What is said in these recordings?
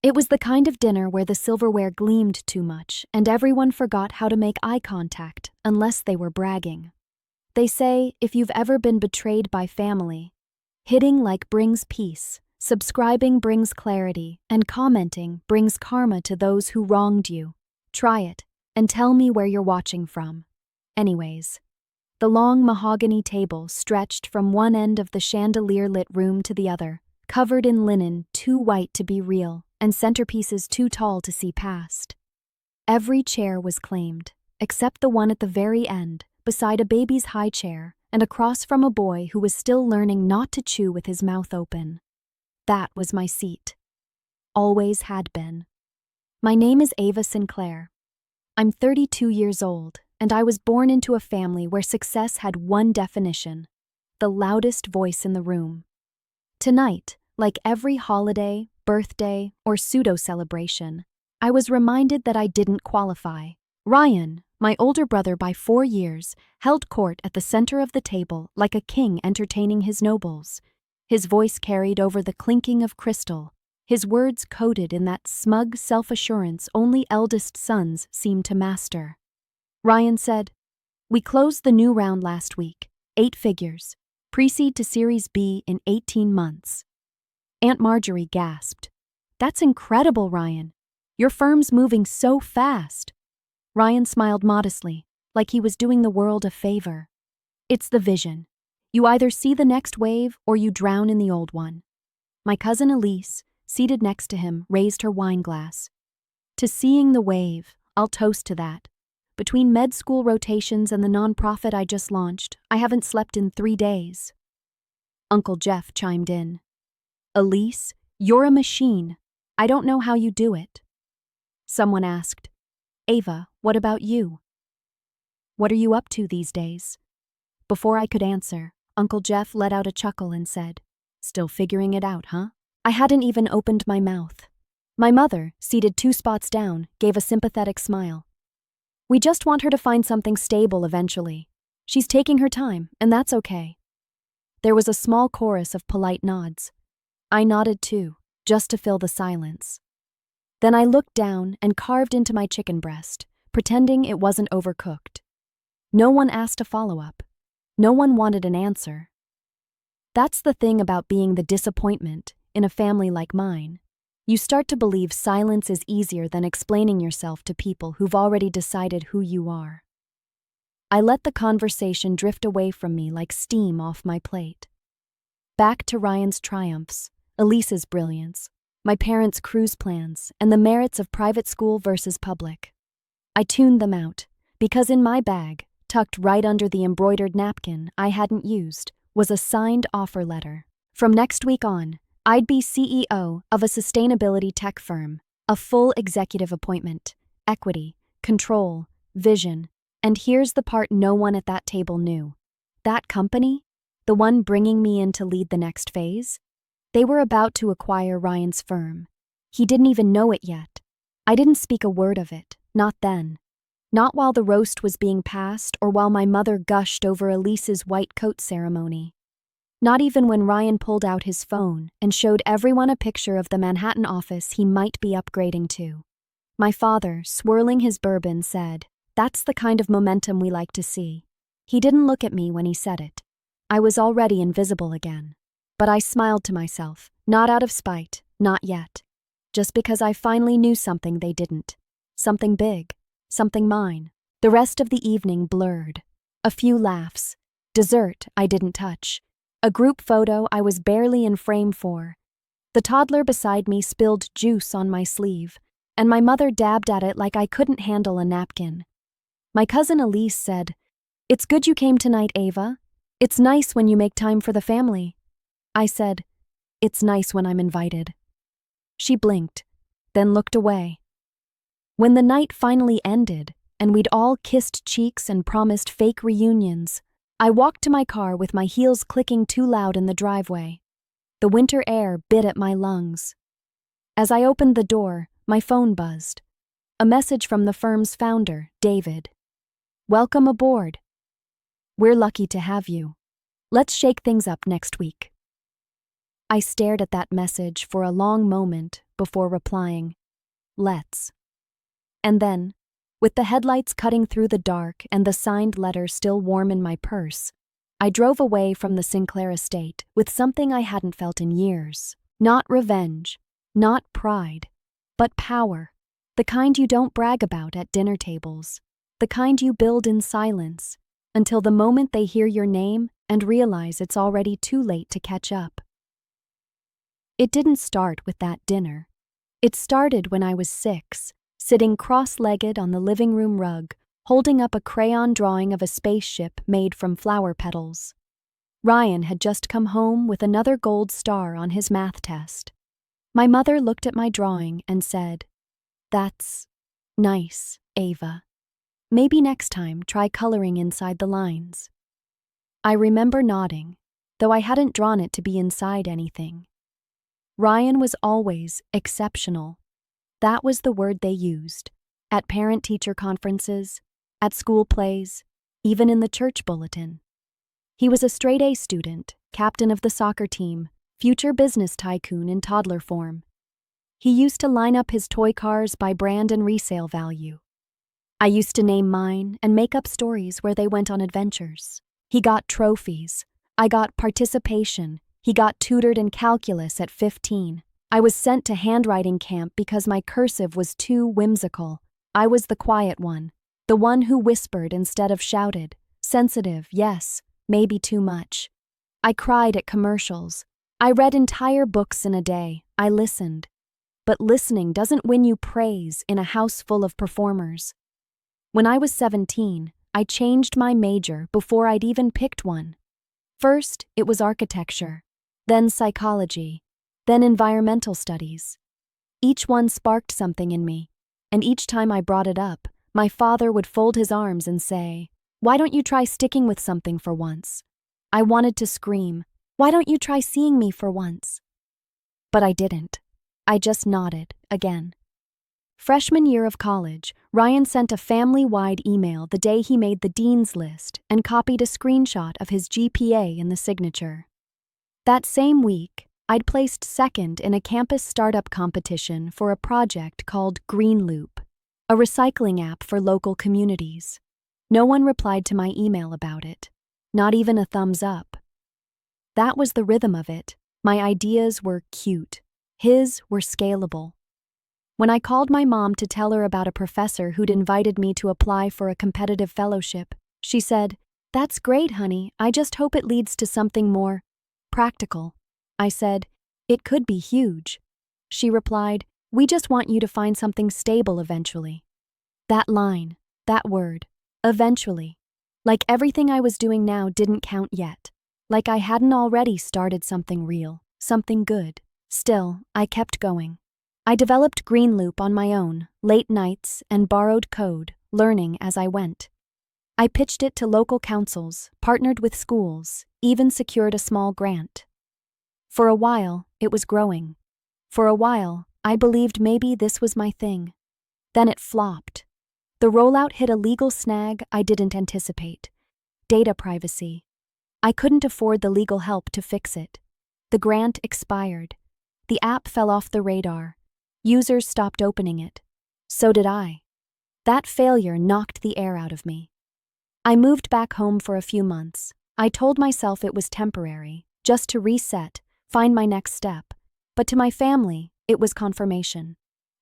It was the kind of dinner where the silverware gleamed too much and everyone forgot how to make eye contact unless they were bragging. They say if you've ever been betrayed by family, hitting like brings peace, subscribing brings clarity, and commenting brings karma to those who wronged you. Try it, and tell me where you're watching from. Anyways, the long mahogany table stretched from one end of the chandelier-lit room to the other, covered in linen too white to be real, and centerpieces too tall to see past. Every chair was claimed, except the one at the very end, beside a baby's high chair and across from a boy who was still learning not to chew with his mouth open. That was my seat. Always had been. My name is Ava Sinclair. I'm 32 years old, and I was born into a family where success had one definition: the loudest voice in the room. Tonight, like every holiday, birthday, or pseudo-celebration, I was reminded that I didn't qualify. Ryan, my older brother by 4 years, held court at the center of the table like a king entertaining his nobles. His voice carried over the clinking of crystal, his words coded in that smug self-assurance only eldest sons seem to master. Ryan said, "We closed the new round last week, 8 figures, pre-seed to Series B in 18 months. Aunt Marjorie gasped. "That's incredible, Ryan. Your firm's moving so fast." Ryan smiled modestly, like he was doing the world a favor. "It's the vision. You either see the next wave or you drown in the old one." My cousin Elise, seated next to him, raised her wine glass. "To seeing the wave, I'll toast to that. Between med school rotations and the nonprofit I just launched, I haven't slept in 3 days." Uncle Jeff chimed in. "Elise, you're a machine. I don't know how you do it." Someone asked, "Ava, what about you? What are you up to these days?" Before I could answer, Uncle Jeff let out a chuckle and said, "Still figuring it out, huh?" I hadn't even opened my mouth. My mother, seated 2 spots down, gave a sympathetic smile. "We just want her to find something stable eventually. She's taking her time, and that's okay." There was a small chorus of polite nods. I nodded too, just to fill the silence. Then I looked down and carved into my chicken breast, pretending it wasn't overcooked. No one asked a follow-up. No one wanted an answer. That's the thing about being the disappointment in a family like mine. You start to believe silence is easier than explaining yourself to people who've already decided who you are. I let the conversation drift away from me like steam off my plate. Back to Ryan's triumphs, Elise's brilliance, my parents' cruise plans, and the merits of private school versus public. I tuned them out, because in my bag, tucked right under the embroidered napkin I hadn't used, was a signed offer letter. From next week on, I'd be CEO of a sustainability tech firm, a full executive appointment, equity, control, vision, and here's the part no one at that table knew. That company, the one bringing me in to lead the next phase, they were about to acquire Ryan's firm. He didn't even know it yet. I didn't speak a word of it, not then. Not while the roast was being passed or while my mother gushed over Elise's white coat ceremony. Not even when Ryan pulled out his phone and showed everyone a picture of the Manhattan office he might be upgrading to. My father, swirling his bourbon, said, "That's the kind of momentum we like to see." He didn't look at me when he said it. I was already invisible again. But I smiled to myself, not out of spite, not yet. Just because I finally knew something they didn't. Something big, something mine. The rest of the evening blurred. A few laughs. Dessert I didn't touch. A group photo I was barely in frame for. The toddler beside me spilled juice on my sleeve, and my mother dabbed at it like I couldn't handle a napkin. My cousin Elise said, "It's good you came tonight, Ava. It's nice when you make time for the family." I said, "It's nice when I'm invited." She blinked, then looked away. When the night finally ended, and we'd all kissed cheeks and promised fake reunions, I walked to my car with my heels clicking too loud in the driveway. The winter air bit at my lungs. As I opened the door, my phone buzzed. A message from the firm's founder, David. "Welcome aboard. We're lucky to have you. Let's shake things up next week." I stared at that message for a long moment before replying, "Let's." And then, with the headlights cutting through the dark and the signed letter still warm in my purse, I drove away from the Sinclair estate with something I hadn't felt in years. Not revenge, not pride, but power. The kind you don't brag about at dinner tables. The kind you build in silence, until the moment they hear your name and realize it's already too late to catch up. It didn't start with that dinner. It started when I was 6, sitting cross-legged on the living room rug, holding up a crayon drawing of a spaceship made from flower petals. Ryan had just come home with another gold star on his math test. My mother looked at my drawing and said, "That's nice, Ava. Maybe next time try coloring inside the lines." I remember nodding, though I hadn't drawn it to be inside anything. Ryan was always exceptional. That was the word they used, at parent-teacher conferences, at school plays, even in the church bulletin. He was a straight-A student, captain of the soccer team, future business tycoon in toddler form. He used to line up his toy cars by brand and resale value. I used to name mine and make up stories where they went on adventures. He got trophies. I got participation. He got tutored in calculus at 15. I was sent to handwriting camp because my cursive was too whimsical. I was the quiet one, the one who whispered instead of shouted. Sensitive, yes, maybe too much. I cried at commercials. I read entire books in a day. I listened. But listening doesn't win you praise in a house full of performers. When I was 17, I changed my major before I'd even picked one. First, it was architecture, then psychology, then environmental studies. Each one sparked something in me, and each time I brought it up, my father would fold his arms and say, "Why don't you try sticking with something for once?" I wanted to scream, "Why don't you try seeing me for once?" But I didn't. I just nodded, again. Freshman year of college, Ryan sent a family-wide email the day he made the dean's list and copied a screenshot of his GPA in the signature. That same week, I'd placed second in a campus startup competition for a project called Green Loop, a recycling app for local communities. No one replied to my email about it, not even a thumbs up. That was the rhythm of it. My ideas were cute. His were scalable. When I called my mom to tell her about a professor who'd invited me to apply for a competitive fellowship, she said, "That's great, honey. I just hope it leads to something more practical." I said, "It could be huge." She replied, "We just want you to find something stable eventually." That line, that word, eventually. Like everything I was doing now didn't count yet. Like I hadn't already started something real, something good. Still, I kept going. I developed Green Loop on my own, late nights and borrowed code, learning as I went. I pitched it to local councils, partnered with schools, even secured a small grant. For a while, it was growing. For a while, I believed maybe this was my thing. Then it flopped. The rollout hit a legal snag I didn't anticipate. Data privacy. I couldn't afford the legal help to fix it. The grant expired. The app fell off the radar. Users stopped opening it. So did I. That failure knocked the air out of me. I moved back home for a few months. I told myself it was temporary, just to reset, find my next step. But to my family, it was confirmation.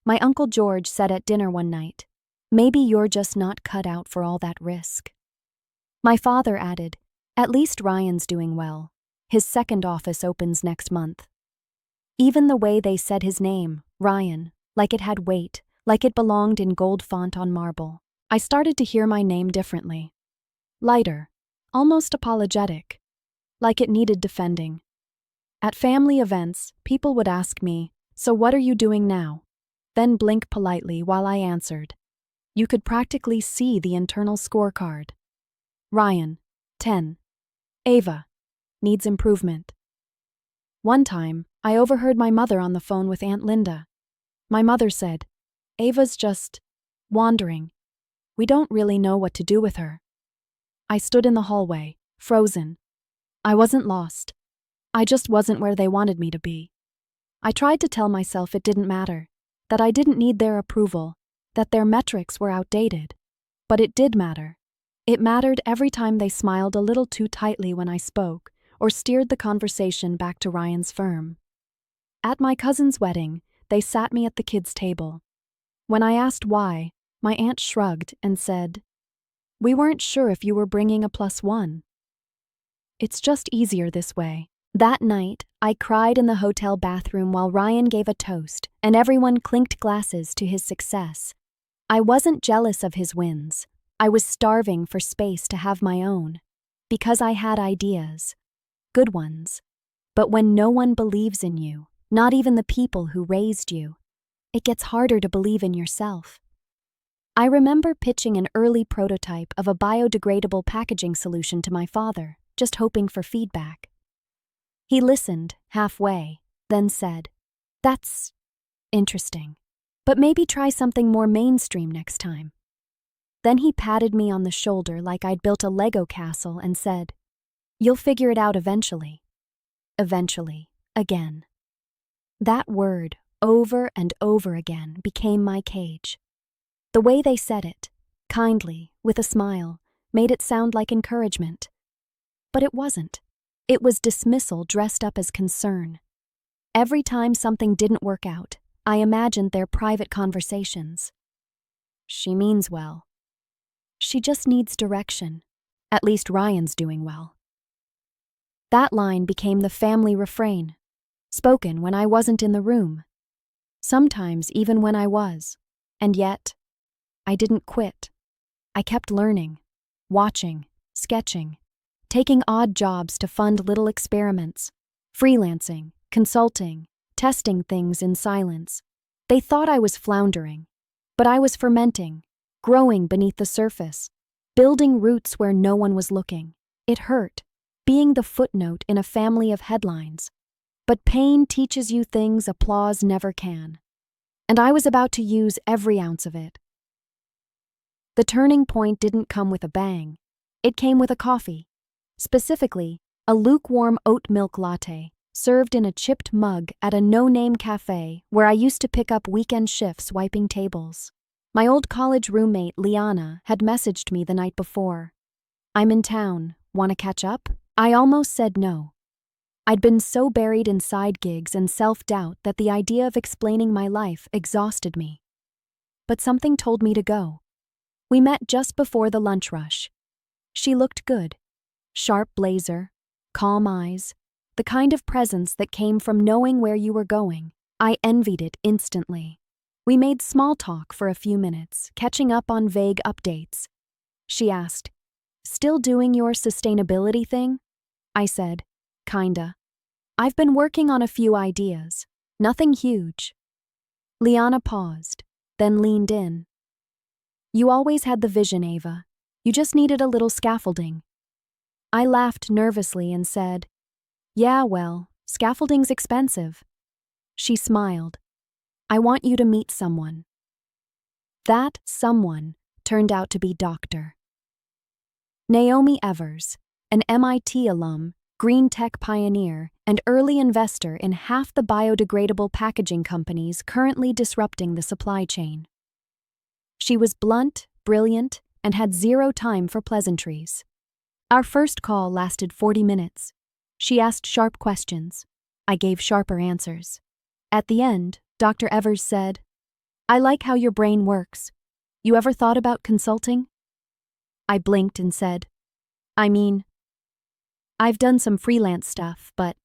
My Uncle George said at dinner one night, "Maybe you're just not cut out for all that risk." My father added, "At least Ryan's doing well. His second office opens next month." Even the way they said his name, Ryan, like it had weight, like it belonged in gold font on marble. I started to hear my name differently. Lighter, almost apologetic, like it needed defending. At family events, people would ask me, "So what are you doing now?" Then blink politely while I answered. You could practically see the internal scorecard. Ryan, 10. Ava, needs improvement. One time, I overheard my mother on the phone with Aunt Linda. My mother said, "Ava's just wandering. We don't really know what to do with her." I stood in the hallway, frozen. I wasn't lost. I just wasn't where they wanted me to be. I tried to tell myself it didn't matter, that I didn't need their approval, that their metrics were outdated. But it did matter. It mattered every time they smiled a little too tightly when I spoke, or steered the conversation back to Ryan's firm. At my cousin's wedding, they sat me at the kids' table. When I asked why, my aunt shrugged and said, "We weren't sure if you were bringing a +1. It's just easier this way." That night, I cried in the hotel bathroom while Ryan gave a toast, and everyone clinked glasses to his success. I wasn't jealous of his wins. I was starving for space to have my own. Because I had ideas. Good ones. But when no one believes in you, not even the people who raised you, it gets harder to believe in yourself. I remember pitching an early prototype of a biodegradable packaging solution to my father, just hoping for feedback. He listened halfway, then said, "That's interesting, but maybe try something more mainstream next time." Then he patted me on the shoulder like I'd built a Lego castle and said, "You'll figure it out eventually." Eventually, again. That word, over and over again, became my cage. The way they said it, kindly, with a smile, made it sound like encouragement. But it wasn't. It was dismissal dressed up as concern. Every time something didn't work out, I imagined their private conversations. "She means well. She just needs direction. At least Ryan's doing well." That line became the family refrain, spoken when I wasn't in the room. Sometimes even when I was. And yet, I didn't quit. I kept learning, watching, sketching, taking odd jobs to fund little experiments, freelancing, consulting, testing things in silence. They thought I was floundering, but I was fermenting, growing beneath the surface, building roots where no one was looking. It hurt, being the footnote in a family of headlines. But pain teaches you things applause never can. And I was about to use every ounce of it. The turning point didn't come with a bang. It came with a coffee. Specifically, a lukewarm oat milk latte, served in a chipped mug at a no-name cafe where I used to pick up weekend shifts wiping tables. My old college roommate, Liana, had messaged me the night before. "I'm in town. Want to catch up?" I almost said no. I'd been so buried in side gigs and self-doubt that the idea of explaining my life exhausted me. But something told me to go. We met just before the lunch rush. She looked good. Sharp blazer, calm eyes, the kind of presence that came from knowing where you were going. I envied it instantly. We made small talk for a few minutes, catching up on vague updates. She asked, "Still doing your sustainability thing?" I said, "Kinda. I've been working on a few ideas. Nothing huge." Liana paused, then leaned in. "You always had the vision, Ava. You just needed a little scaffolding." I laughed nervously and said, "Yeah, well, scaffolding's expensive." She smiled. "I want you to meet someone." That someone turned out to be Dr. Naomi Evers, an MIT alum, green tech pioneer, and early investor in half the biodegradable packaging companies currently disrupting the supply chain. She was blunt, brilliant, and had zero time for pleasantries. Our first call lasted 40 minutes. She asked sharp questions. I gave sharper answers. At the end, Dr. Evers said, "I like how your brain works. You ever thought about consulting?" I blinked and said, "I mean, I've done some freelance stuff, but..."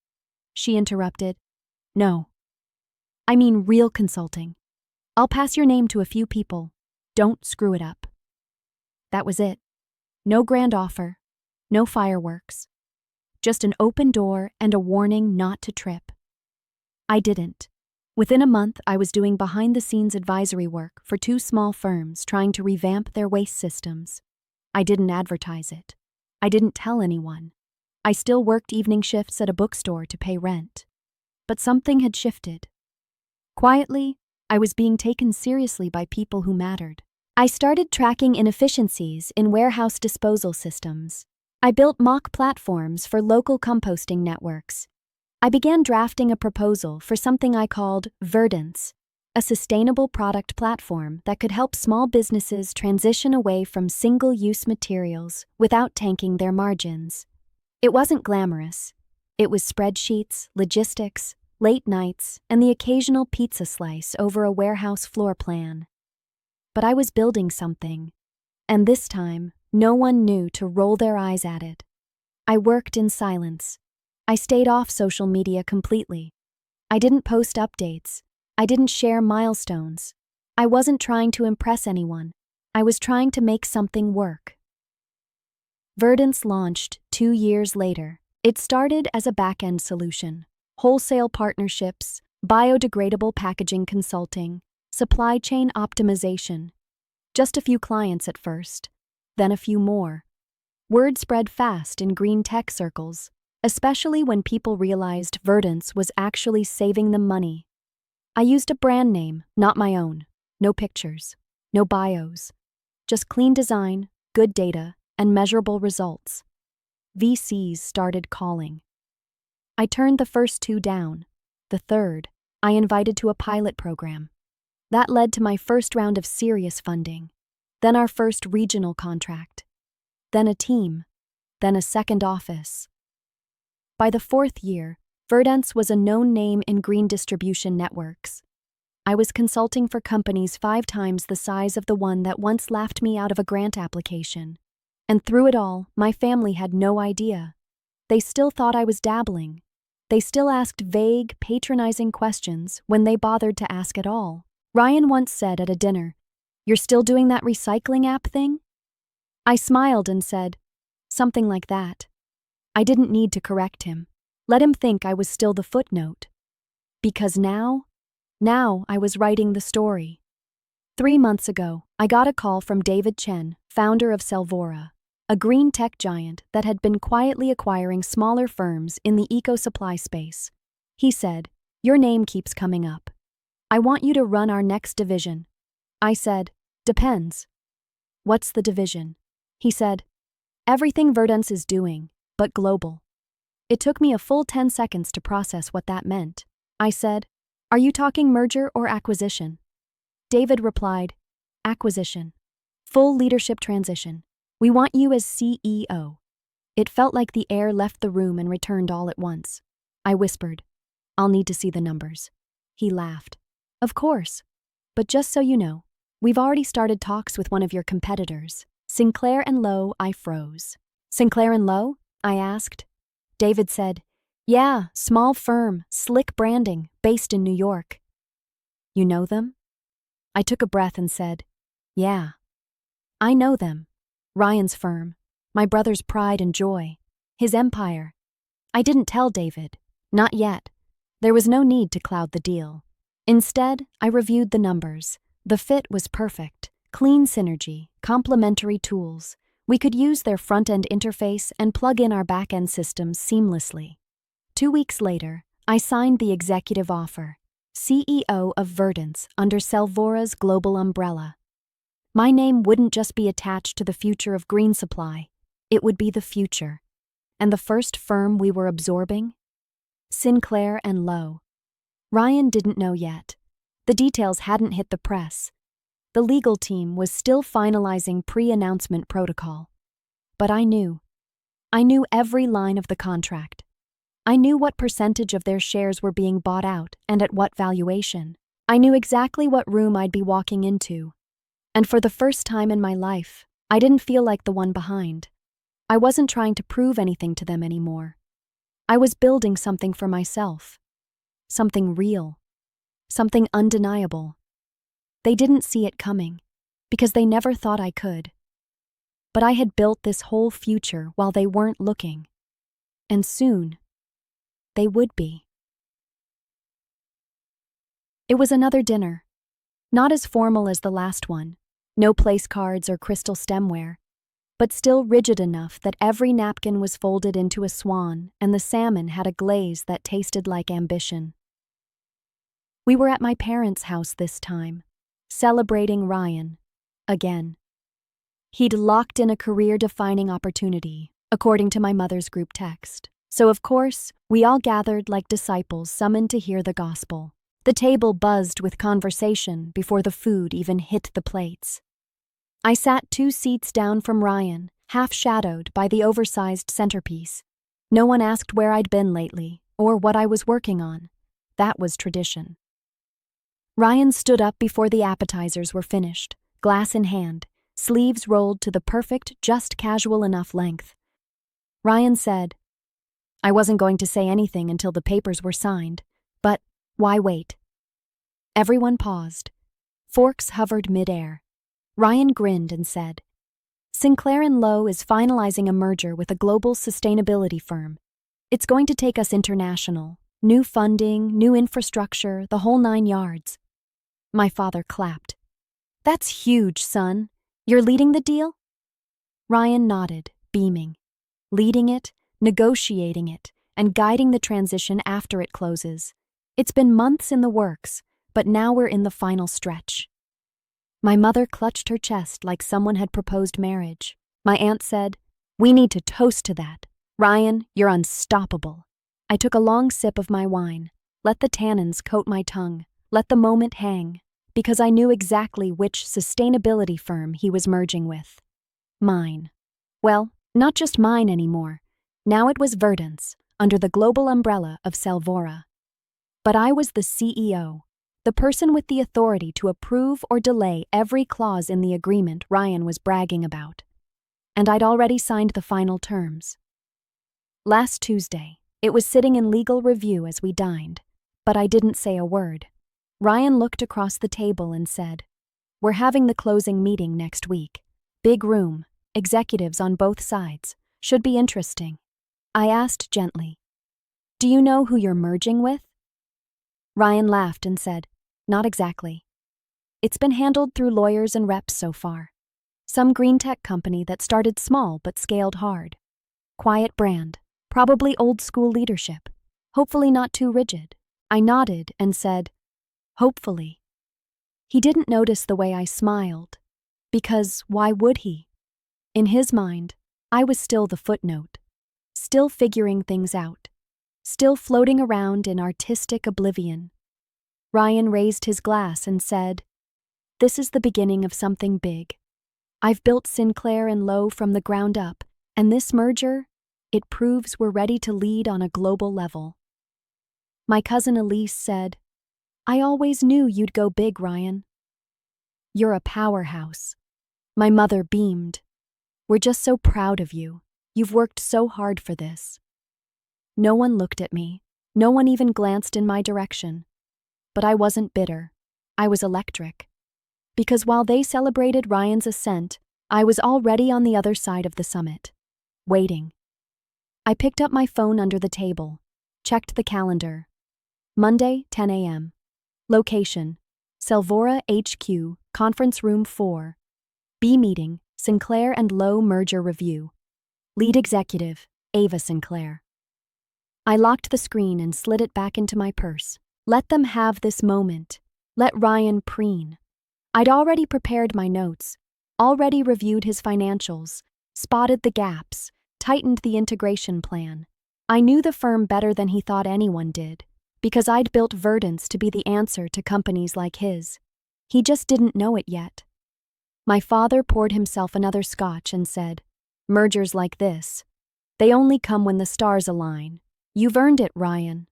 She interrupted, "No. I mean real consulting. I'll pass your name to a few people. Don't screw it up." That was it. No grand offer. No fireworks. Just an open door and a warning not to trip. I didn't. Within a month, I was doing behind-the-scenes advisory work for 2 small firms trying to revamp their waste systems. I didn't advertise it. I didn't tell anyone. I still worked evening shifts at a bookstore to pay rent. But something had shifted. Quietly, I was being taken seriously by people who mattered. I started tracking inefficiencies in warehouse disposal systems. I built mock platforms for local composting networks. I began drafting a proposal for something I called Verdance, a sustainable product platform that could help small businesses transition away from single-use materials without tanking their margins. It wasn't glamorous. It was spreadsheets, logistics, late nights, and the occasional pizza slice over a warehouse floor plan. But I was building something, and this time, no one knew to roll their eyes at it. I worked in silence. I stayed off social media completely. I didn't post updates. I didn't share milestones. I wasn't trying to impress anyone. I was trying to make something work. Verdance launched 2 years later. It started as a back-end solution, wholesale partnerships, biodegradable packaging consulting, supply chain optimization. Just a few clients at first, then a few more. Word spread fast in green tech circles, especially when people realized Verdance was actually saving them money. I used a brand name, not my own. No pictures, no bios. Just clean design, good data, and measurable results. VCs started calling. I turned the first 2 down. The third, I invited to a pilot program. That led to my first round of serious funding, then our first regional contract, then a team, then a second office. By the 4th year, Verdance was a known name in green distribution networks. I was consulting for companies 5 times the size of the one that once laughed me out of a grant application. And through it all, my family had no idea. They still thought I was dabbling. They still asked vague, patronizing questions when they bothered to ask at all. Ryan once said at a dinner, "You're still doing that recycling app thing?" I smiled and said, "Something like that." I didn't need to correct him. Let him think I was still the footnote. Because now I was writing the story. 3 months ago, I got a call from David Chen, founder of Selvora, a green tech giant that had been quietly acquiring smaller firms in the eco-supply space. He said, "Your name keeps coming up. I want you to run our next division." I said, "Depends." "What's the division?" He said, "Everything Verdance is doing, but global." It took me a full 10 seconds to process what that meant. I said, "Are you talking merger or acquisition?" David replied, "Acquisition. Full leadership transition. We want you as CEO." It felt like the air left the room and returned all at once. I whispered, "I'll need to see the numbers." He laughed. "Of course. But just so you know, we've already started talks with one of your competitors, Sinclair and Lowe." I froze. "Sinclair and Lowe?" I asked. David said, "Yeah, small firm, slick branding, based in New York." "You know them?" I took a breath and said, "Yeah. I know them. Ryan's firm, my brother's pride and joy, his empire." I didn't tell David. Not yet. There was no need to cloud the deal. Instead, I reviewed the numbers. The fit was perfect. Clean synergy, complementary tools. We could use their front-end interface and plug in our back-end systems seamlessly. 2 weeks later, I signed the executive offer, CEO of Verdance under Selvora's global umbrella. My name wouldn't just be attached to the future of green supply, it would be the future. And the first firm we were absorbing? Sinclair and Lowe. Ryan didn't know yet. The details hadn't hit the press. The legal team was still finalizing pre-announcement protocol. But I knew. I knew every line of the contract. I knew what percentage of their shares were being bought out and at what valuation. I knew exactly what room I'd be walking into. And for the first time in my life, I didn't feel like the one behind. I wasn't trying to prove anything to them anymore. I was building something for myself. Something real. Something undeniable. They didn't see it coming, because they never thought I could. But I had built this whole future while they weren't looking. And soon, they would be. It was another dinner. Not as formal as the last one, no place cards or crystal stemware, but still rigid enough that every napkin was folded into a swan and the salmon had a glaze that tasted like ambition. We were at my parents' house this time, celebrating Ryan, again. He'd locked in a career-defining opportunity, according to my mother's group text. So, of course, we all gathered like disciples summoned to hear the gospel. The table buzzed with conversation before the food even hit the plates. I sat 2 seats down from Ryan, half shadowed by the oversized centerpiece. No one asked where I'd been lately or what I was working on. That was tradition. Ryan stood up before the appetizers were finished, glass in hand, sleeves rolled to the perfect, just casual enough length. Ryan said, "I wasn't going to say anything until the papers were signed, but why wait?" Everyone paused. Forks hovered midair. Ryan grinned and said, "Sinclair and Lowe is finalizing a merger with a global sustainability firm. It's going to take us international. New funding, new infrastructure, the whole 9 yards." My father clapped. "That's huge, son. You're leading the deal?" Ryan nodded, beaming. Leading it, negotiating it, and guiding the transition after it closes. It's been months in the works, but now we're in the final stretch. My mother clutched her chest like someone had proposed marriage. My aunt said, "We need to toast to that. Ryan, you're unstoppable." I took a long sip of my wine, let the tannins coat my tongue, let the moment hang, because I knew exactly which sustainability firm he was merging with. Mine. Well, not just mine anymore. Now it was Verdant's, under the global umbrella of Salvora. But I was the CEO, the person with the authority to approve or delay every clause in the agreement Ryan was bragging about. And I'd already signed the final terms. Last Tuesday, it was sitting in legal review as we dined, but I didn't say a word. Ryan looked across the table and said, "We're having the closing meeting next week. Big room, executives on both sides. Should be interesting." I asked gently, "Do you know who you're merging with?" Ryan laughed and said, "Not exactly. It's been handled through lawyers and reps so far. Some green tech company that started small but scaled hard. Quiet brand, probably old school leadership. Hopefully not too rigid." I nodded and said, "Hopefully." He didn't notice the way I smiled, because why would he? In his mind, I was still the footnote, still figuring things out, still floating around in artistic oblivion. Ryan raised his glass and said, "This is the beginning of something big. I've built Sinclair and Lowe from the ground up, and this merger, it proves we're ready to lead on a global level." My cousin Elise said, "I always knew you'd go big, Ryan." "You're a powerhouse." My mother beamed. "We're just so proud of you. You've worked so hard for this." No one looked at me. No one even glanced in my direction. But I wasn't bitter. I was electric. Because while they celebrated Ryan's ascent, I was already on the other side of the summit, waiting. I picked up my phone under the table, checked the calendar. Monday, 10 a.m. Location: Salvora HQ, Conference Room 4. B meeting, Sinclair and Lowe merger review. Lead executive, Ava Sinclair. I locked the screen and slid it back into my purse. Let them have this moment. Let Ryan preen. I'd already prepared my notes, already reviewed his financials, spotted the gaps, tightened the integration plan. I knew the firm better than he thought anyone did, because I'd built Verdant's to be the answer to companies like his. He just didn't know it yet. My father poured himself another scotch and said, "Mergers like this, they only come when the stars align. You've earned it, Ryan."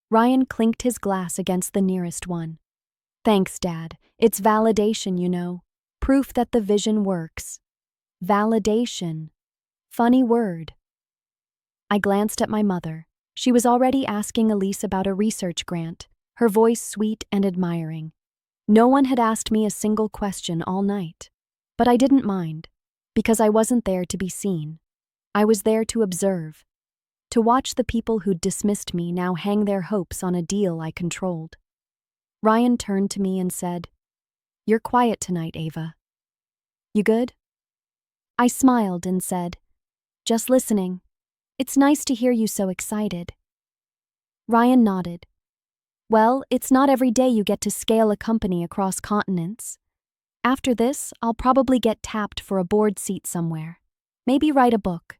Ryan clinked his glass against the nearest one. "Thanks, Dad. It's validation, you know. Proof that the vision works." Validation. Funny word. I glanced at my mother. She was already asking Elise about a research grant, her voice sweet and admiring. No one had asked me a single question all night. But I didn't mind, because I wasn't there to be seen. I was there to observe, to watch the people who'd dismissed me now hang their hopes on a deal I controlled. Ryan turned to me and said, "You're quiet tonight, Ava. You good?" I smiled and said, "Just listening. It's nice to hear you so excited." Ryan nodded. "Well, it's not every day you get to scale a company across continents. After this, I'll probably get tapped for a board seat somewhere. Maybe write a book."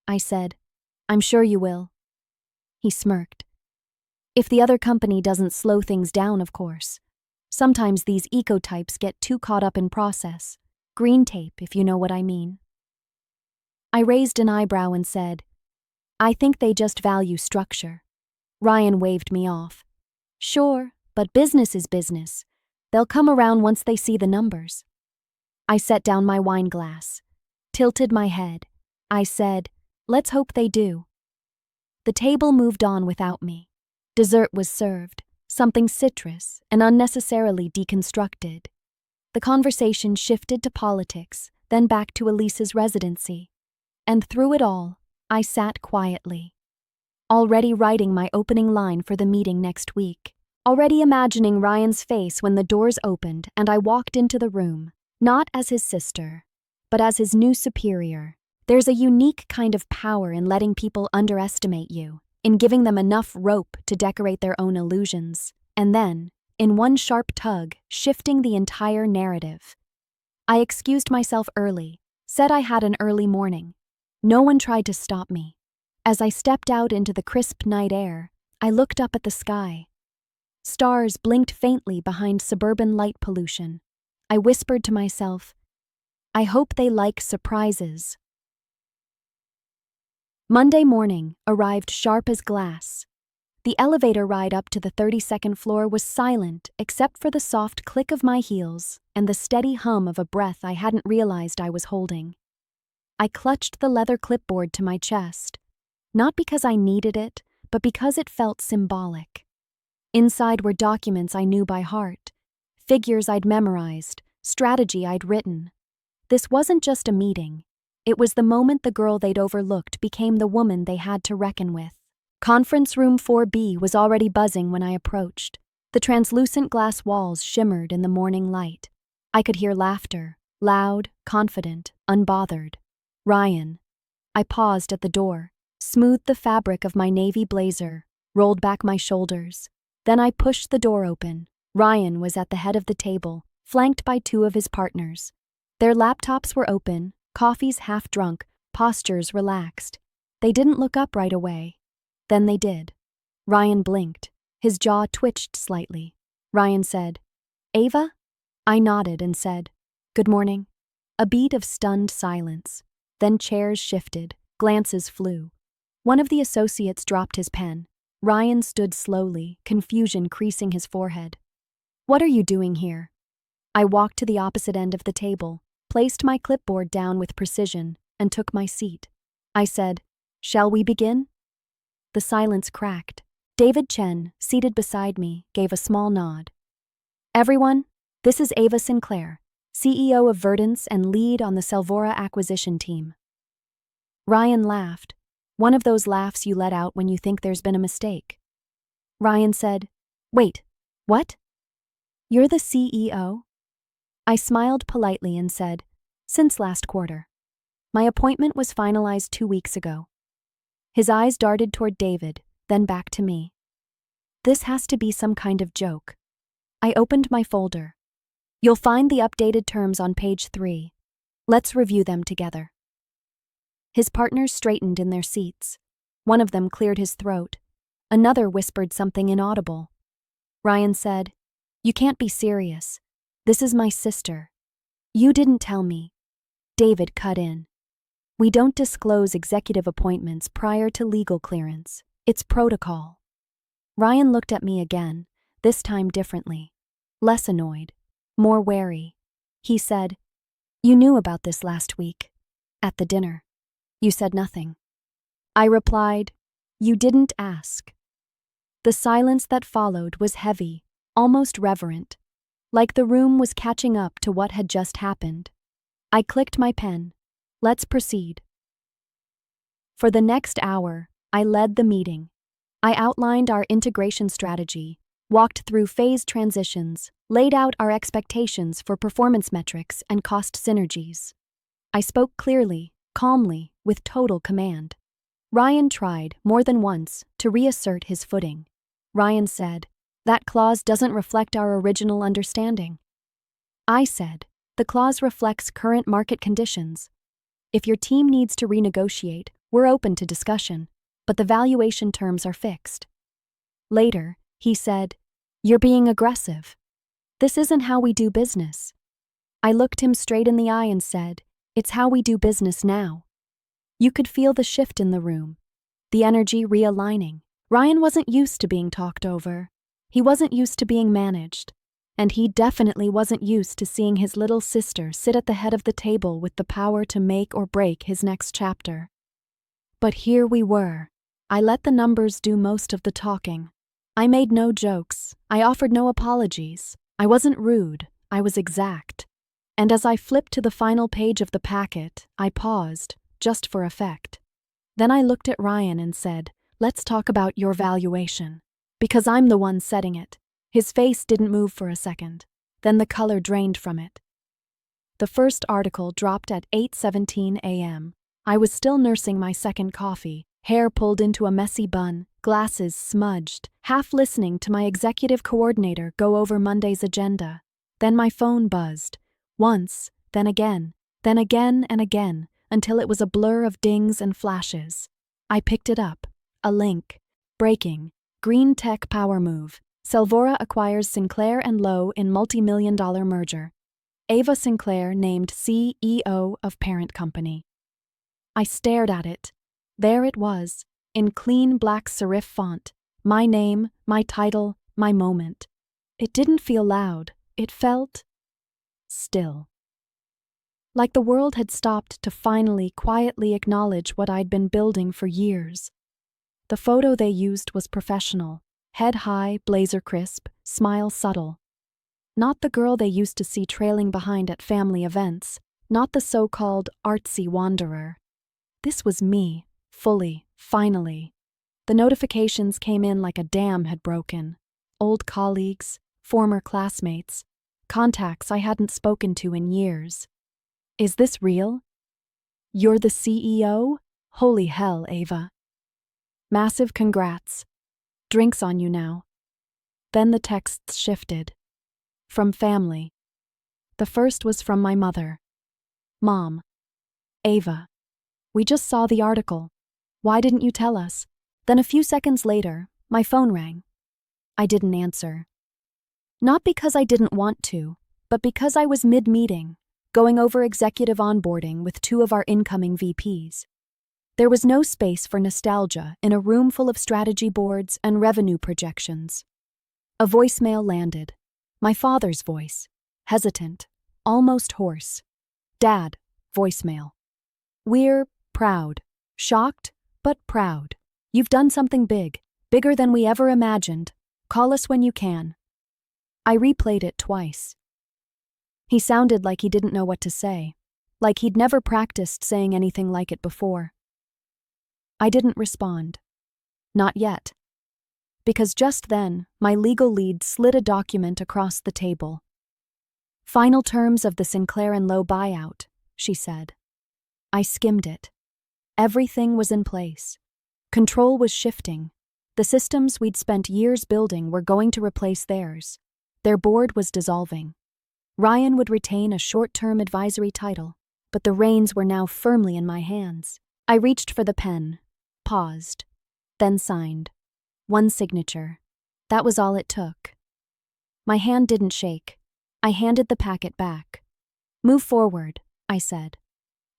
I said, I'm sure you will. He smirked. If the other company doesn't slow things down, of course. Sometimes these eco-types get too caught up in process. Green tape, if you know what I mean. I raised an eyebrow and said, I think they just value structure. Ryan waved me off. Sure, but business is business. They'll come around once they see the numbers. I set down my wine glass, tilted my head. I said, let's hope they do. The table moved on without me. Dessert was served, something citrus and unnecessarily deconstructed. The conversation shifted to politics, then back to Elise's residency. And through it all, I sat quietly. Already writing my opening line for the meeting next week. Already imagining Ryan's face when the doors opened and I walked into the room, not as his sister, but as his new superior. There's a unique kind of power in letting people underestimate you, in giving them enough rope to decorate their own illusions, and then, in one sharp tug, shifting the entire narrative. I excused myself early, said I had an early morning. No one tried to stop me. As I stepped out into the crisp night air, I looked up at the sky. Stars blinked faintly behind suburban light pollution. I whispered to myself, I hope they like surprises. Monday morning arrived sharp as glass. The elevator ride up to the 32nd floor was silent except for the soft click of my heels and the steady hum of a breath I hadn't realized I was holding. I clutched the leather clipboard to my chest, not because I needed it, but because it felt symbolic. Inside were documents I knew by heart, figures I'd memorized, strategy I'd written. This wasn't just a meeting. It was the moment the girl they'd overlooked became the woman they had to reckon with. Conference room 4B was already buzzing when I approached. The translucent glass walls shimmered in the morning light. I could hear laughter, loud, confident, unbothered. Ryan. I paused at the door, smoothed the fabric of my navy blazer, rolled back my shoulders. Then I pushed the door open. Ryan was at the head of the table, flanked by two of his partners. Their laptops were open, coffees half drunk, postures relaxed. They didn't look up right away. Then they did. Ryan blinked. His jaw twitched slightly. Ryan said, Ava? I nodded and said, Good morning. A beat of stunned silence. Then chairs shifted, glances flew. One of the associates dropped his pen. Ryan stood slowly, confusion creasing his forehead. What are you doing here? I walked to the opposite end of the table, placed my clipboard down with precision, and took my seat. I said, Shall we begin? The silence cracked. David Chen, seated beside me, gave a small nod. Everyone, this is Ava Sinclair, CEO of Verdance and lead on the Selvora acquisition team. Ryan laughed, one of those laughs you let out when you think there's been a mistake. Ryan said, Wait, what? You're the CEO? I smiled politely and said, Since last quarter. My appointment was finalized 2 weeks ago. His eyes darted toward David, then back to me. This has to be some kind of joke. I opened my folder. You'll find the updated terms on page 3. Let's review them together. His partners straightened in their seats. One of them cleared his throat. Another whispered something inaudible. Ryan said, You can't be serious. This is my sister. You didn't tell me. David cut in. We don't disclose executive appointments prior to legal clearance. It's protocol. Ryan looked at me again, this time differently. Less annoyed, more wary. He said, You knew about this last week. At the dinner. You said nothing. I replied, You didn't ask. The silence that followed was heavy, almost reverent, like the room was catching up to what had just happened. I clicked my pen. Let's proceed. For the next hour, I led the meeting. I outlined our integration strategy, walked through phase transitions, laid out our expectations for performance metrics and cost synergies. I spoke clearly, calmly, with total command. Ryan tried, more than once, to reassert his footing. Ryan said, That clause doesn't reflect our original understanding. I said, The clause reflects current market conditions. If your team needs to renegotiate, we're open to discussion. but the valuation terms are fixed. Later, he said, "You're being aggressive. This isn't how we do business." I looked him straight in the eye and said, "It's how we do business now." You could feel the shift in the room, the energy realigning. Ryan wasn't used to being talked over. He wasn't used to being managed. And he definitely wasn't used to seeing his little sister sit at the head of the table with the power to make or break his next chapter. But here we were. I let the numbers do most of the talking. I made no jokes. I offered no apologies. I wasn't rude. I was exact. And as I flipped to the final page of the packet, I paused, just for effect. Then I looked at Ryan and said, "Let's talk about your valuation. Because I'm the one setting it." His face didn't move for a second. Then the color drained from it. The first article dropped at 8:17 a.m. I was still nursing my second coffee, hair pulled into a messy bun, glasses smudged, half listening to my executive coordinator go over Monday's agenda. Then my phone buzzed. Once, then again and again, until it was a blur of dings and flashes. I picked it up. A link. Breaking. Green tech power move. Selvora acquires Sinclair & Lowe in multi-million-dollar merger. Ava Sinclair named CEO of parent company. I stared at it. There it was, in clean black serif font. My name, my title, my moment. It didn't feel loud. It felt still. Like the world had stopped to finally, quietly acknowledge what I'd been building for years. The photo they used was professional. Head high, blazer crisp, smile subtle. Not the girl they used to see trailing behind at family events, not the so-called artsy wanderer. This was me, fully, finally. The notifications came in like a dam had broken. Old colleagues, former classmates, contacts I hadn't spoken to in years. "Is this real? You're the CEO? Holy hell, Ava. Massive congrats. Drinks on you now." Then the texts shifted. From family. The first was from my mother. "Mom. Ava. We just saw the article. Why didn't you tell us?" Then a few seconds later, my phone rang. I didn't answer. Not because I didn't want to, but because I was mid-meeting, going over executive onboarding with two of our incoming VPs. There was no space for nostalgia in a room full of strategy boards and revenue projections. A voicemail landed. My father's voice. Hesitant. Almost hoarse. "Dad," voicemail. "We're proud. Shocked, but proud. You've done something big. Bigger than we ever imagined. Call us when you can." I replayed it twice. He sounded like he didn't know what to say. Like he'd never practiced saying anything like it before. I didn't respond. Not yet. Because just then, my legal lead slid a document across the table. "Final terms of the Sinclair & Lowe buyout," she said. I skimmed it. Everything was in place. Control was shifting. The systems we'd spent years building were going to replace theirs. Their board was dissolving. Ryan would retain a short-term advisory title, but the reins were now firmly in my hands. I reached for the pen. Paused, then signed. One signature. That was all it took. My hand didn't shake. I handed the packet back. "Move forward," I said.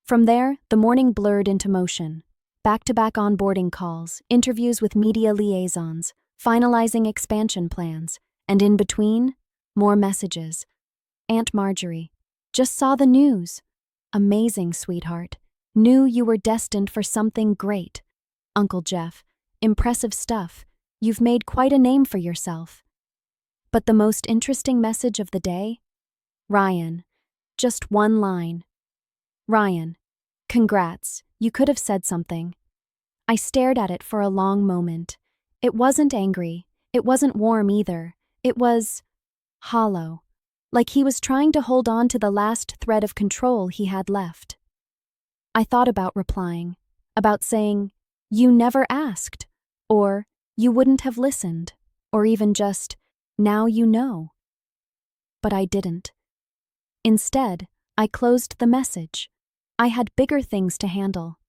From there, the morning blurred into motion. Back-to-back onboarding calls, interviews with media liaisons, finalizing expansion plans, and in between, more messages. "Aunt Marjorie, just saw the news. Amazing, sweetheart. Knew you were destined for something great. Uncle Jeff, impressive stuff. You've made quite a name for yourself." But the most interesting message of the day? Ryan. Just one line. "Ryan, congrats. You could have said something." I stared at it for a long moment. It wasn't angry. It wasn't warm either. It was hollow. Like he was trying to hold on to the last thread of control he had left. I thought about replying. About saying, "You never asked," or "You wouldn't have listened," or even just, "Now you know." But I didn't. Instead, I closed the message. I had bigger things to handle.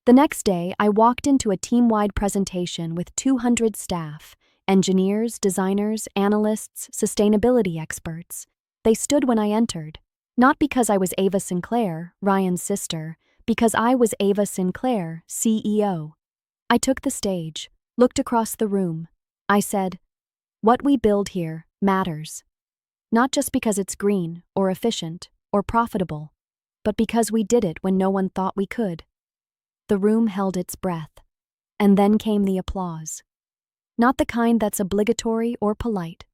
The next day, I walked into a team-wide presentation with 200 staff, engineers, designers, analysts, sustainability experts. They stood when I entered, not because I was Ava Sinclair, Ryan's sister, because I was Ava Sinclair, CEO. I took the stage, looked across the room. I said, "What we build here matters. Not just because it's green, or efficient, or profitable, but because we did it when no one thought we could." The room held its breath. And then came the applause. Not the kind that's obligatory or polite.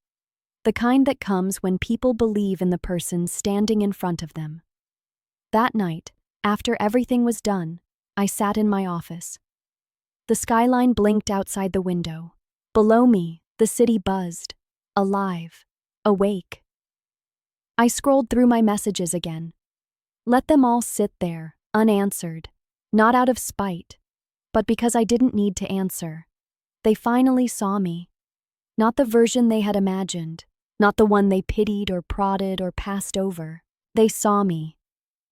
The kind that comes when people believe in the person standing in front of them. That night, after everything was done, I sat in my office. The skyline blinked outside the window. Below me, the city buzzed, alive, awake. I scrolled through my messages again. Let them all sit there, unanswered, not out of spite, but because I didn't need to answer. They finally saw me. Not the version they had imagined, not the one they pitied or prodded or passed over. They saw me.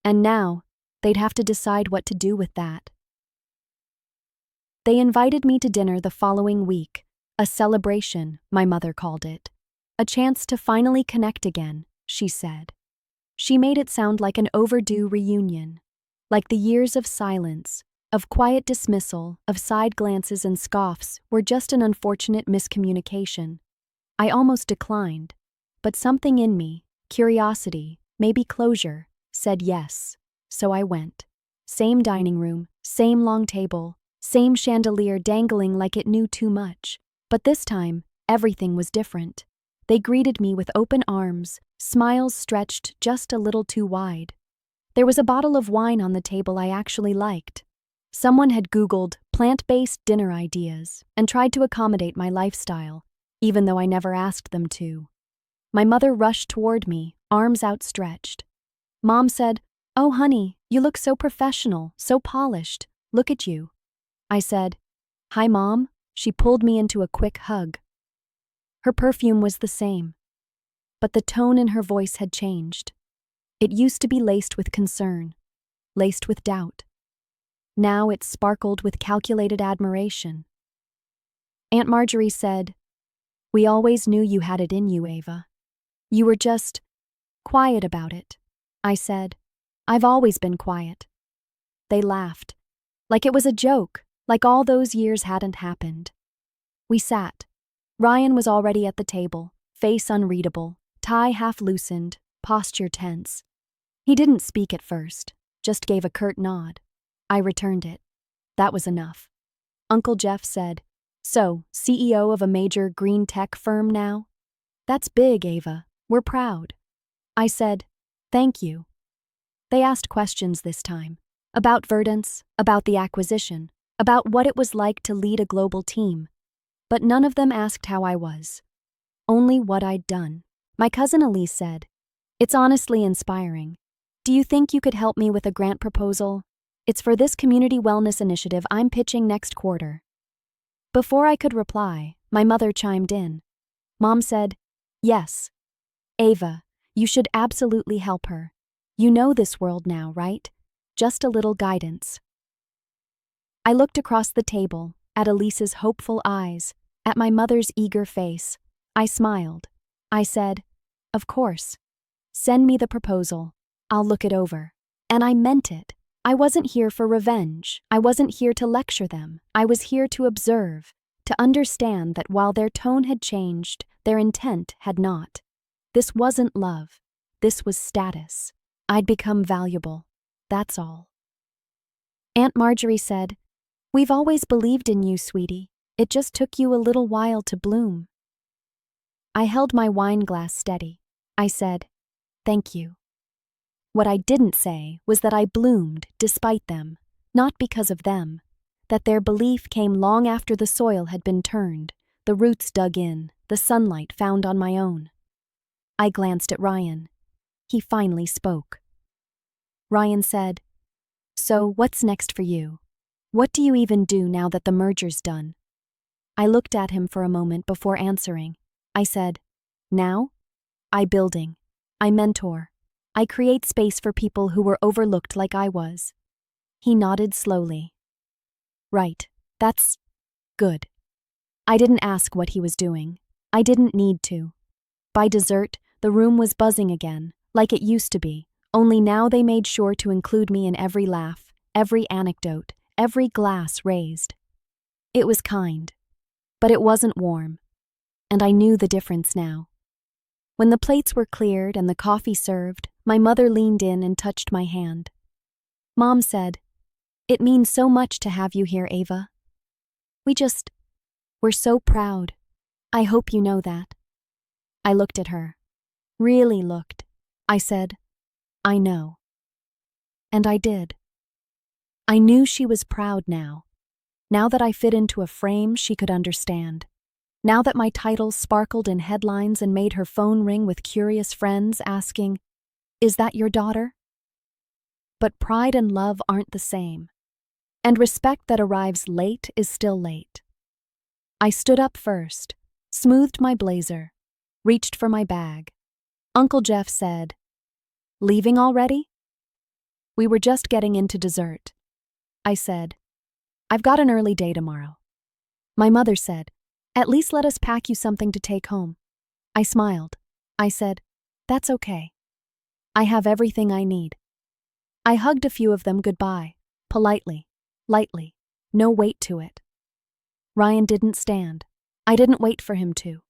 And now, they'd have to decide what to do with that. They invited me to dinner the following week, a celebration, my mother called it. A chance to finally connect again, she said. She made it sound like an overdue reunion, like the years of silence, of quiet dismissal, of side glances and scoffs were just an unfortunate miscommunication. I almost declined, but something in me, curiosity, maybe closure, said yes, so I went. Same dining room, same long table, same chandelier dangling like it knew too much. But this time, everything was different. They greeted me with open arms, smiles stretched just a little too wide. There was a bottle of wine on the table I actually liked. Someone had Googled plant-based dinner ideas and tried to accommodate my lifestyle, even though I never asked them to. My mother rushed toward me, arms outstretched. Mom said, "Oh, honey, you look so professional, so polished. Look at you." I said, "Hi, Mom." She pulled me into a quick hug. Her perfume was the same, but the tone in her voice had changed. It used to be laced with concern, laced with doubt. Now it sparkled with calculated admiration. Aunt Marjorie said, "We always knew you had it in you, Ava. You were just quiet about it." I said, "I've always been quiet." They laughed, like it was a joke, like all those years hadn't happened. We sat. Ryan was already at the table, face unreadable, tie half loosened, posture tense. He didn't speak at first, just gave a curt nod. I returned it. That was enough. Uncle Jeff said, "So, CEO of a major green tech firm now? That's big, Ava. We're proud." I said, "Thank you." They asked questions this time. About Verdance, about the acquisition, about what it was like to lead a global team. But none of them asked how I was. Only what I'd done. My cousin Elise said, "It's honestly inspiring. Do you think you could help me with a grant proposal? It's for this community wellness initiative I'm pitching next quarter." Before I could reply, my mother chimed in. Mom said, "Yes. Ava, you should absolutely help her. You know this world now, right? Just a little guidance." I looked across the table, at Elise's hopeful eyes, at my mother's eager face. I smiled. I said, "Of course. Send me the proposal. I'll look it over." And I meant it. I wasn't here for revenge. I wasn't here to lecture them. I was here to observe, to understand that while their tone had changed, their intent had not. This wasn't love. This was status. I'd become valuable. That's all. Aunt Marjorie said, "We've always believed in you, sweetie. It just took you a little while to bloom." I held my wine glass steady. I said, "Thank you." What I didn't say was that I bloomed despite them, not because of them, that their belief came long after the soil had been turned, the roots dug in, the sunlight found on my own. I glanced at Ryan. He finally spoke. Ryan said, "So what's next for you? What do you even do now that the merger's done?" I looked at him for a moment before answering. I said, "Now? I building. I mentor. I create space for people who were overlooked like I was." He nodded slowly. Right. That's good. I didn't ask what he was doing. I didn't need to. By dessert, the room was buzzing again, like it used to be, only now they made sure to include me in every laugh, every anecdote, every glass raised. It was kind, but it wasn't warm, and I knew the difference now. When the plates were cleared and the coffee served, my mother leaned in and touched my hand. Mom said, "It means so much to have you here, Ava. We're so proud. I hope you know that." I looked at her. Really looked. I said, "I know." And I did. I knew she was proud now. Now that I fit into a frame she could understand. Now that my titles sparkled in headlines and made her phone ring with curious friends asking, "Is that your daughter?" But pride and love aren't the same. And respect that arrives late is still late. I stood up first, smoothed my blazer, reached for my bag. Uncle Jeff said, "Leaving already?" "We were just getting into dessert." I said, "I've got an early day tomorrow." My mother said, "At least let us pack you something to take home." I smiled. I said, "That's okay. I have everything I need." I hugged a few of them goodbye, politely, lightly, no weight to it. Ryan didn't stand. I didn't wait for him to.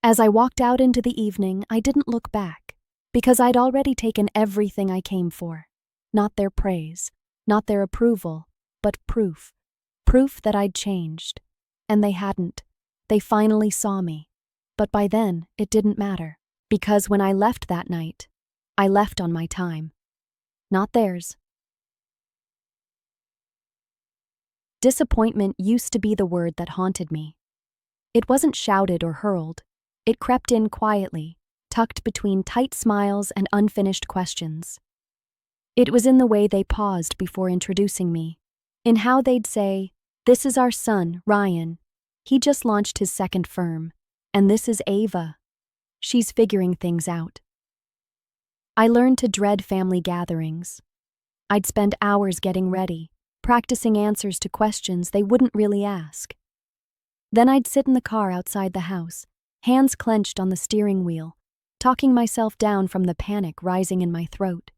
As I walked out into the evening, I didn't look back, because I'd already taken everything I came for. Not their praise, not their approval, but proof. Proof that I'd changed. And they hadn't. They finally saw me. But by then, it didn't matter, because when I left that night, I left on my time. Not theirs. Disappointment used to be the word that haunted me. It wasn't shouted or hurled. It crept in quietly, tucked between tight smiles and unfinished questions. It was in the way they paused before introducing me, in how they'd say, "This is our son, Ryan. He just launched his second firm. And this is Ava. She's figuring things out." I learned to dread family gatherings. I'd spend hours getting ready, practicing answers to questions they wouldn't really ask. Then I'd sit in the car outside the house, hands clenched on the steering wheel, talking myself down from the panic rising in my throat.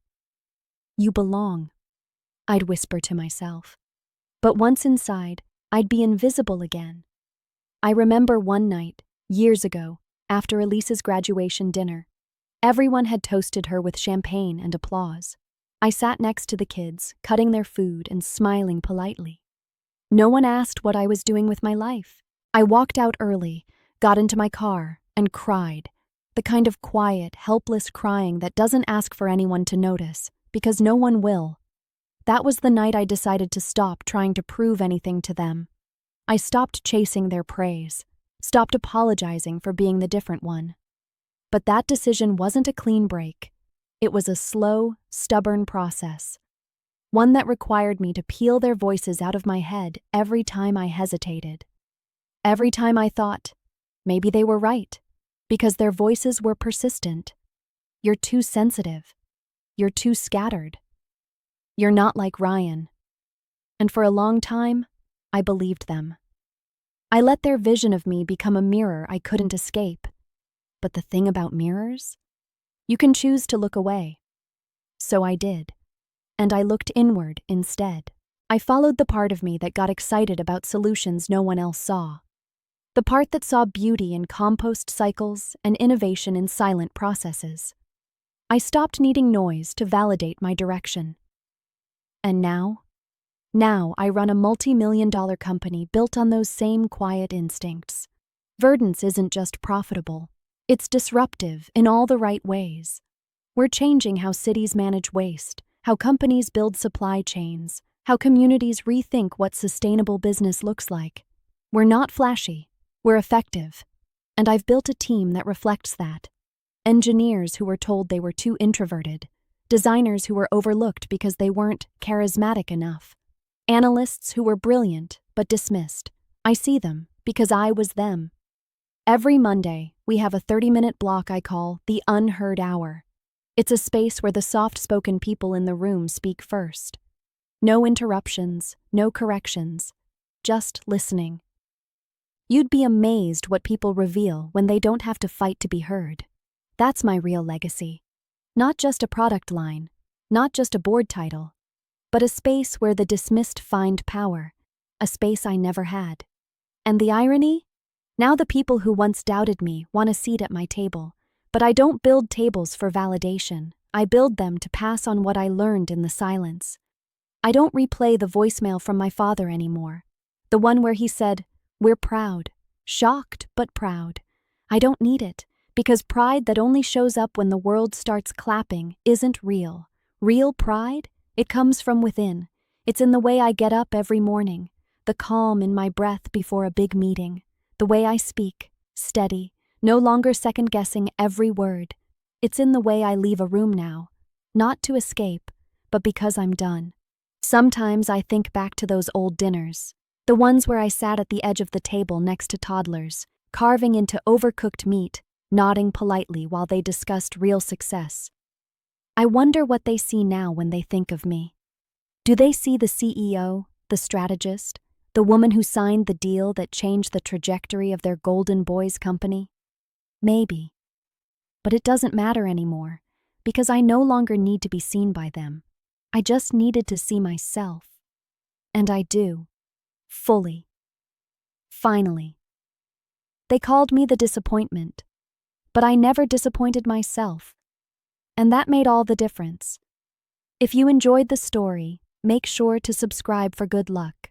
"You belong," I'd whisper to myself. But once inside, I'd be invisible again. I remember one night, years ago, after Elisa's graduation dinner. Everyone had toasted her with champagne and applause. I sat next to the kids, cutting their food and smiling politely. No one asked what I was doing with my life. I walked out early, got into my car, and cried. The kind of quiet, helpless crying that doesn't ask for anyone to notice, because no one will. That was the night I decided to stop trying to prove anything to them. I stopped chasing their praise, stopped apologizing for being the different one. But that decision wasn't a clean break. It was a slow, stubborn process. One that required me to peel their voices out of my head every time I hesitated. Every time I thought, maybe they were right, because their voices were persistent. "You're too sensitive. You're too scattered. You're not like Ryan." And for a long time, I believed them. I let their vision of me become a mirror I couldn't escape. But the thing about mirrors? You can choose to look away. So I did. And I looked inward instead. I followed the part of me that got excited about solutions no one else saw. The part that saw beauty in compost cycles and innovation in silent processes. I stopped needing noise to validate my direction. And now I run a multi-million-dollar company built on those same quiet instincts. Verdance isn't just profitable. It's disruptive in all the right ways. We're changing how cities manage waste, how companies build supply chains, how communities rethink what sustainable business looks like. We're not flashy, we're effective. And I've built a team that reflects that. Engineers who were told they were too introverted, designers who were overlooked because they weren't charismatic enough, analysts who were brilliant but dismissed. I see them because I was them. Every Monday, we have a 30-minute block I call the Unheard Hour. It's a space where the soft-spoken people in the room speak first. No interruptions, no corrections, just listening. You'd be amazed what people reveal when they don't have to fight to be heard. That's my real legacy. Not just a product line, not just a board title, but a space where the dismissed find power, a space I never had. And the irony? Now the people who once doubted me want a seat at my table, but I don't build tables for validation. I build them to pass on what I learned in the silence. I don't replay the voicemail from my father anymore, the one where he said, "We're proud, shocked but proud." I don't need it, because pride that only shows up when the world starts clapping isn't real. Real pride? It comes from within. It's in the way I get up every morning, the calm in my breath before a big meeting, the way I speak, steady, no longer second-guessing every word. It's in the way I leave a room now, not to escape, but because I'm done. Sometimes I think back to those old dinners, the ones where I sat at the edge of the table next to toddlers, carving into overcooked meat, nodding politely while they discussed real success. I wonder what they see now when they think of me. Do they see the CEO, the strategist, the woman who signed the deal that changed the trajectory of their Golden Boys company? Maybe. But it doesn't matter anymore, because I no longer need to be seen by them. I just needed to see myself. And I do. Fully. Finally. They called me the disappointment, but I never disappointed myself. And that made all the difference. If you enjoyed the story, make sure to subscribe for good luck.